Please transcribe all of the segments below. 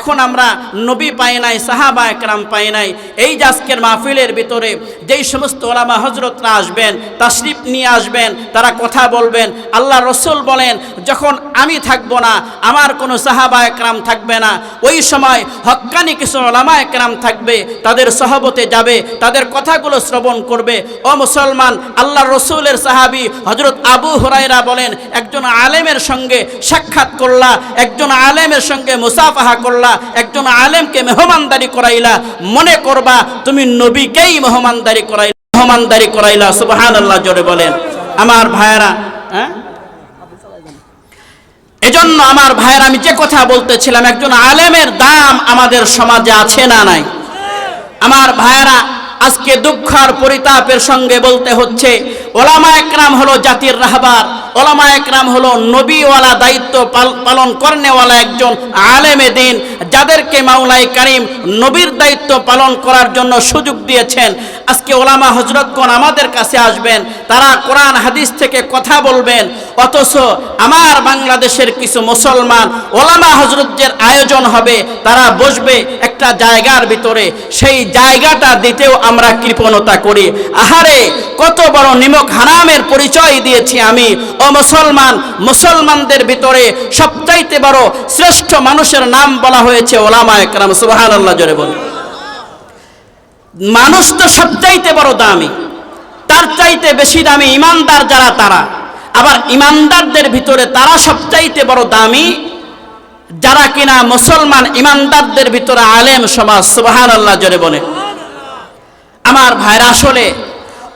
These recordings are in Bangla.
এখন আমরা নবী পাই নাই, সাহাবা একরাম পাই নাই। এই যে আজকের মাহফিলের ভিতরে যেই সমস্ত ওলামা হজরতরা আসবেন, তাশরিফ নিয়ে আসবেন, তারা কথা বলবেন, আল্লাহ রসুল বলেন যখন আমি থাকবো না, আমার কোনো সাহাবা একরাম থাকবে না, ওই সময় হক্কানি কিছু ওলামা একরাম থাকবে, তাদের সহবতে যাবে, তাদের কথাগুলো শ্রবণ করবে। ও মুসলমান, আল্লাহ রসুলের সাহাবী হযরত আবু হুরায়রা বলেন, একজন আলেমের সঙ্গে সাক্ষাৎ করলা, একজন আলেমের সঙ্গে মুসাফাহা করলা, একজন আলেমকে মেহমানদারি করাইলা, মনে করবা তুমি নবীকেই মেহমানদারি করাইলা। সুবহানাল্লাহ, জোরে বলেন। আমার ভাইয়েরা, এজন্য আমার ভাইয়েরা, আমি যে কথা বলতেছিলাম, একজন আলেমের দাম আমাদের সমাজে আছে না নাই? আমার ভাইয়েরা, আজকে দুঃখ আর পরিতাপের সঙ্গে বলতে হচ্ছে, ওলামা একরাম হলো জাতির রাহবার, ওলামা একরাম হলো নবীওয়ালা দায়িত্ব পালন করনেওয়ালা একজন আলেমে দিন, যাদেরকে মাওলাই কারিম নবীর দায়িত্ব পালন করার জন্য সুযোগ দিয়েছেন। আজকে ওলামা হজরতগণ আমাদের কাছে আসবেন, তারা কোরআন হাদিস থেকে কথা বলবেন, অথচ আমার বাংলাদেশের কিছু মুসলমান ওলামা হজরতদের আয়োজন হবে, তারা বসবে একটা জায়গার ভিতরে, সেই জায়গাটা দিতেও আমরা কৃপণতা করি। আহারে, কত বড় নিমক হারামের পরিচয় দিয়েছি আমি। ও মুসলমান, মুসলমানদের ভিতরে সবচাইতে বড় শ্রেষ্ঠ মানুষের নাম বলা হয়েছে ওলামা একরাম। সুবহানাল্লাহ, জোরে বলুন। মানুষ তো সবচাইতে বড় দামি, তার চাইতে বেশি দামি ইমানদার যারা, তারা আবার ইমানদারদের ভিতরে তারা সবচাইতে বড় দামি যারা কিনা মুসলমান ইমানদারদের ভিতরে আলেম সমাজ। সুবহানাল্লাহ, জোরে বলে। আমার ভাইরা, আসলে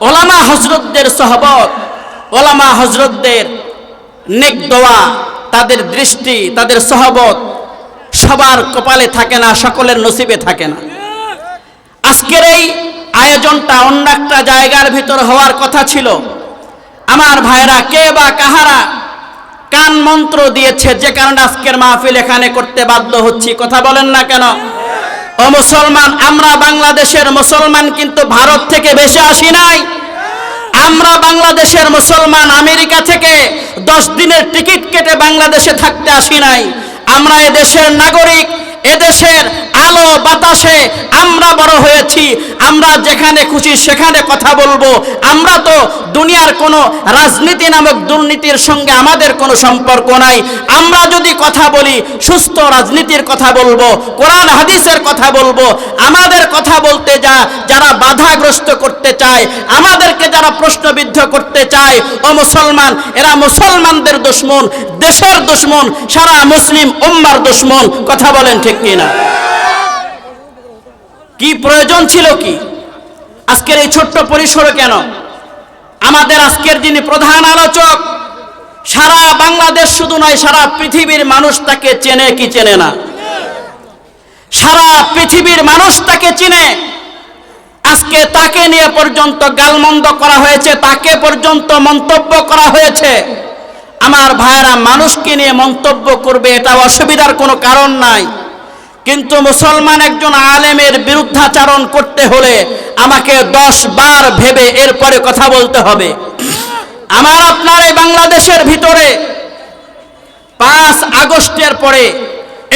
ওলামা হজরতদের সহবত, ওলামা হজরতদের নেক দোয়া, তাদের দৃষ্টি, তাদের সহবত সবার কপালে থাকে না, সকলের নসিবে থাকে না। আজকের এই আয়োজনটা অন্য একটা জায়গার ভিতর হওয়ার কথা ছিল। আমার ভাইরা, কে বা কাহারা কান মন্ত্র দিয়েছে যে কারণে আজকের মাহফিল এখানে করতে বাধ্য হচ্ছি? কথা বলেন না কেন? ও মুসলমান, আমরা বাংলাদেশের মুসলমান কিন্তু ভারত থেকে বেশি আসি নাই। আমরা বাংলাদেশের মুসলমান আমেরিকা থেকে 10 দিনের টিকিট কেটে বাংলাদেশে থাকতে আসি নাই। আমরা এদেশের নাগরিক, এদেশের আলো বাতাসে আমরা বড় হয়েছি। আমরা যেখানে খুশি সেখানে কথা বলবো। আমরা তো দুনিয়ার কোনো রাজনীতি নামক দুর্নীতির সঙ্গে আমাদের কোনো সম্পর্ক নাই। আমরা যদি কথা বলি, সুস্থ রাজনীতির কথা বলবো, কোরআন হাদিসের কথা বলবো। আমাদের কথা বলতে যারা বাধাগ্রস্ত করতে চায়, আমাদেরকে যারা প্রশ্নবিদ্ধ করতে চায়, ও মুসলমান, এরা মুসলমানদের দুশমন, দেশের দুশমন, সারা মুসলিম উম্মার দুশমন। কথা বলেন ঠিক কিনা? কি প্রয়োজন ছিল কি আজকের এই ছোট্ট পরিসরে? কেন আমাদের আজকের যিনি প্রধান আলোচক, সারা বাংলাদেশ শুধু নয়, সারা পৃথিবীর মানুষ তাকে চেনে কি চেনে না? সারা পৃথিবীর মানুষ তাকে চিনে। আজকে তাকে নিয়ে পর্যন্ত গালমন্দ করা হয়েছে, তাকে পর্যন্ত মন্তব্য করা হয়েছে। আমার ভাইরা, মানুষকে নিয়ে মন্তব্য করবে, এটা অসুবিধার কোনো কারণ নাই। কিন্তু মুসলমান একজন আলেমের বিরুদ্ধাচারণ করতে হলে আমাকে 10 বার ভেবে এরপরে কথা বলতে হবে। আমার আপনার এই বাংলাদেশের ভিতরে 5 আগস্টের পরে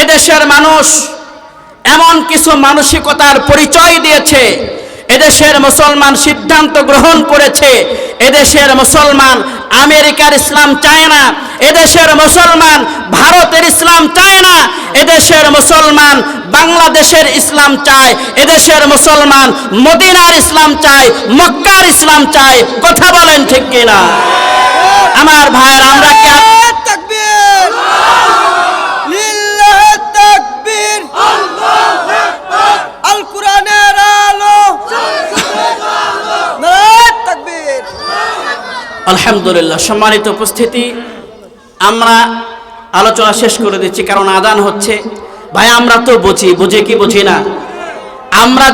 এদেশের মানুষ এমন কিছু মানসিকতার পরিচয় দিয়েছে। এদেশের মুসলমান সিদ্ধান্ত গ্রহণ করেছে, এদেশের মুসলমান আমেরিকার ইসলাম চায় না, এদেশের মুসলমান ভারতের ইসলাম চায় না, এদেশের মুসলমান বাংলাদেশের ইসলাম চায়, এদেশের মুসলমান মদিনার ইসলাম চায়, মক্কার ইসলাম চায়। কথা বলেন ঠিক কিনা? আমার ভাইয়ের, আমরা কি তাকবীর, লিল্লাহ তাকবীর, আল্লাহু আকবার, আল কোরআনের আলো, নারায়ে তাকবীর। আলহামদুলিল্লাহ। সম্মানিত উপস্থিতি, আমরা আলোচনা শেষ করে দিচ্ছি, কারণ আযান হচ্ছে। ভাই, আমরা তো বুঝি কি বুঝি না? আমরা